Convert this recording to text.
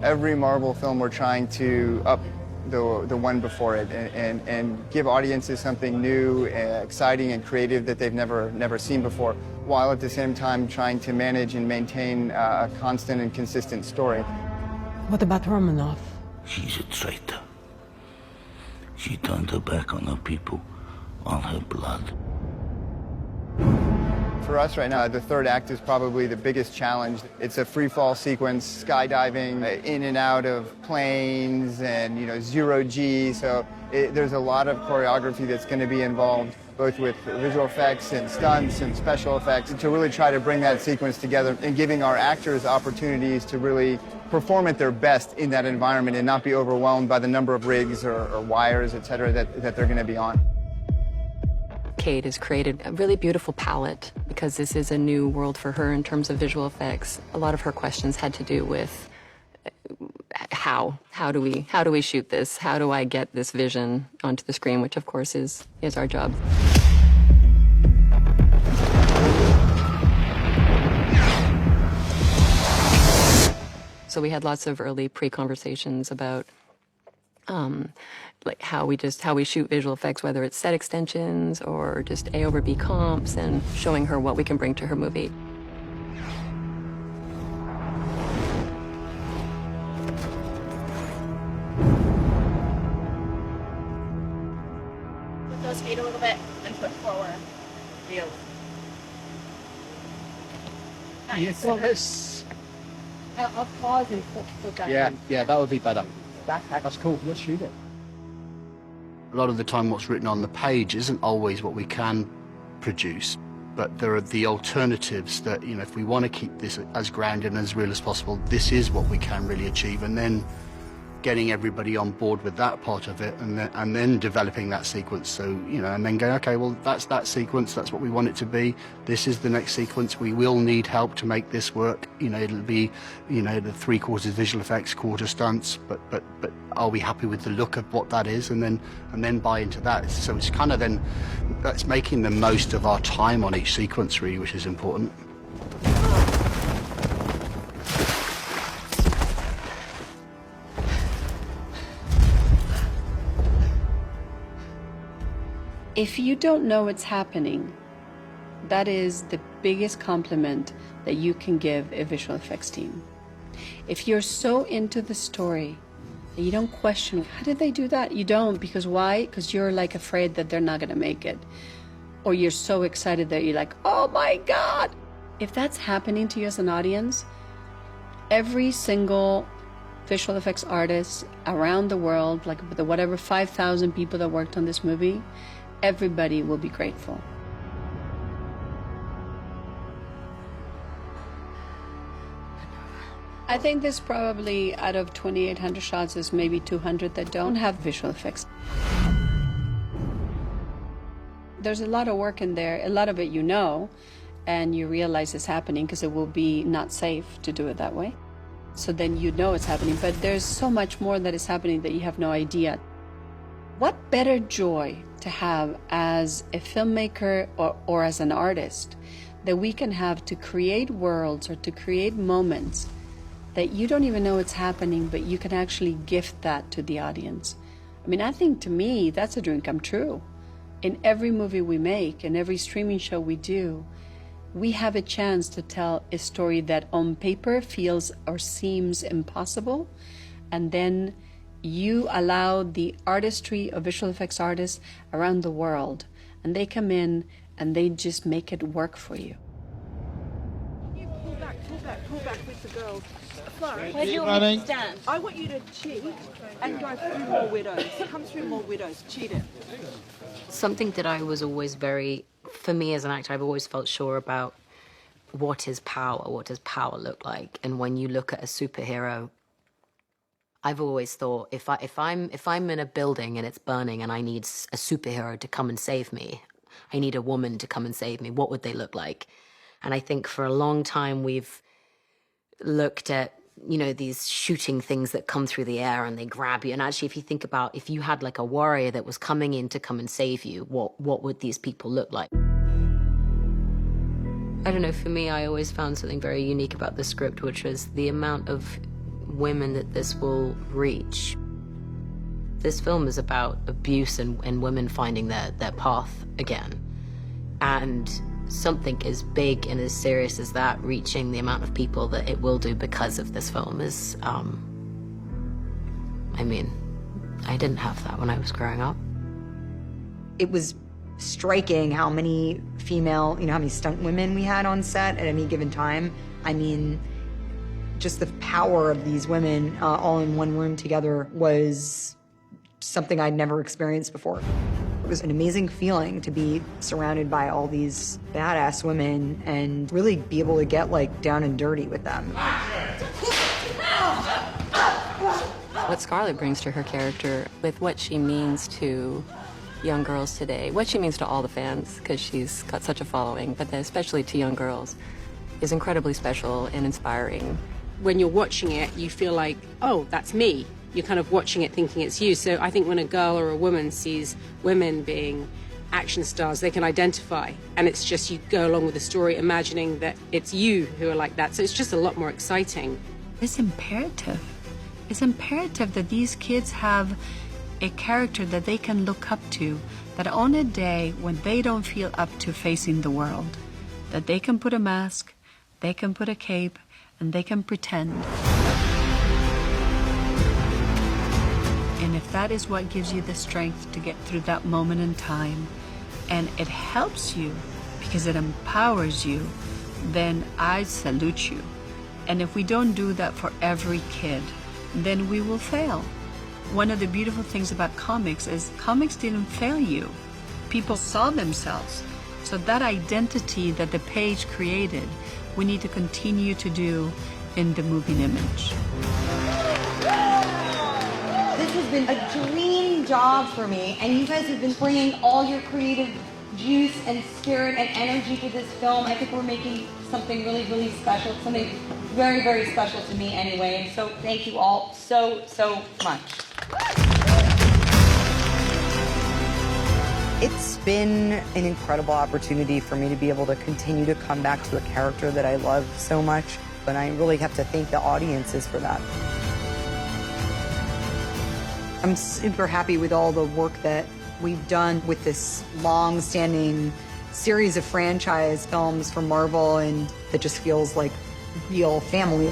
Every Marvel film, we're trying to up the one before it and give audiences something new, exciting, and creative that they've never seen before, while at the same time trying to manage and maintain a constant and consistent story. What about Romanov? She's a traitor. She turned her back on her people, on her blood. For us right now, the third act is probably the biggest challenge. It's a free fall sequence, skydiving, in and out of planes, and zero G. So there's a lot of choreography that's going to be involved, both with visual effects and stunts and special effects, to really try to bring that sequence together and giving our actors opportunities to really perform at their best in that environment and not be overwhelmed by the number of rigs or wires, et cetera, that they're going to be on. Kate has created a really beautiful palette because this is a new world for her in terms of visual effects. A lot of her questions had to do with how do we shoot this? How do I get this vision onto the screen, which of course is our job. So we had lots of early pre-conversations about like how we shoot visual effects, whether it's set extensions or just A over B comps, and showing her what we can bring to her movie. Put those feet a little bit and put forward. Feel. Nice. Well, this. I'll pause and put that in. Yeah, that would be better. That's cool. Let's shoot it. A lot of the time what's written on the page isn't always what we can produce, but there are the alternatives that, if we want to keep this as grounded and as real as possible, this is what we can really achieve. And then getting everybody on board with that part of it, and then developing that sequence. So, and then going, okay, well, that's that sequence, that's what we want it to be. This is the next sequence. We will need help to make this work. It'll be, the 3/4 visual effects, quarter stunts, but are we happy with the look of what that is? And then buy into that. So it's kind of then, that's making the most of our time on each sequence, really, which is important. If you don't know what's happening, that is the biggest compliment that you can give a visual effects team. If you're so into the story that you don't question, how did they do that? You don't, because why? Because you're like afraid that they're not gonna make it. Or you're so excited that you're like, oh my God. If that's happening to you as an audience, every single visual effects artist around the world, like the whatever 5,000 people that worked on this movie, everybody will be grateful. I think there's probably, out of 2,800 shots, there's maybe 200 that don't have visual effects. There's a lot of work in there, a lot of it and you realize it's happening because it will be not safe to do it that way. So then it's happening, but there's so much more that is happening that you have no idea. What better joy to have as a filmmaker or as an artist that we can have to create worlds or to create moments that you don't even know it's happening, but you can actually gift that to the audience. I mean, I think to me, that's a dream come true. In every movie we make, in every streaming show we do, we have a chance to tell a story that on paper feels or seems impossible, and then you allow the artistry of visual effects artists around the world, and they come in and they just make it work for you. You pull back with the girls. Florence, where do you want me to stand? I want you to cheat and go through more widows. Come through more widows. Cheat it. Something that I was always for me as an actor, I've always felt sure about what is power, what does power look like? And when you look at a superhero, I've always thought if I'm in a building and it's burning and I need a superhero to come and save me, I need a woman to come and save me, what would they look like? And I think for a long time we've looked at, these shooting things that come through the air and they grab you. And actually, if you think about, if you had like a warrior that was coming in to come and save you, what would these people look like? I don't know, for me, I always found something very unique about the script, which was the amount of women that this will reach. This film is about abuse and women finding their path again. And something as big and as serious as that reaching the amount of people that it will do because of this film is, I mean, I didn't have that when I was growing up. It was striking how many female, how many stunt women we had on set at any given time. I mean, just the power of these women all in one room together was something I'd never experienced before. It was an amazing feeling to be surrounded by all these badass women and really be able to get down and dirty with them. What Scarlett brings to her character with what she means to young girls today, what she means to all the fans, because she's got such a following, but especially to young girls, is incredibly special and inspiring. When you're watching it, you feel like, oh, that's me. You're kind of watching it thinking it's you. So I think when a girl or a woman sees women being action stars, they can identify. And it's just you go along with the story imagining that it's you who are like that. So it's just a lot more exciting. It's imperative. It's imperative that these kids have a character that they can look up to, that on a day when they don't feel up to facing the world, that they can put a mask, they can put a cape, and they can pretend. And if that is what gives you the strength to get through that moment in time, and it helps you because it empowers you, then I salute you. And if we don't do that for every kid, then we will fail. One of the beautiful things about comics is comics didn't fail you. People saw themselves. So that identity that the page created, we need to continue to do in the moving image. This has been a dream job for me, and you guys have been bringing all your creative juice and spirit and energy to this film. I think we're making something really, really special, something very, very special to me anyway. And so thank you all so, so much. It's been an incredible opportunity for me to be able to continue to come back to a character that I love so much, and I really have to thank the audiences for that. I'm super happy with all the work that we've done with this long-standing series of franchise films for Marvel, and that just feels like real family.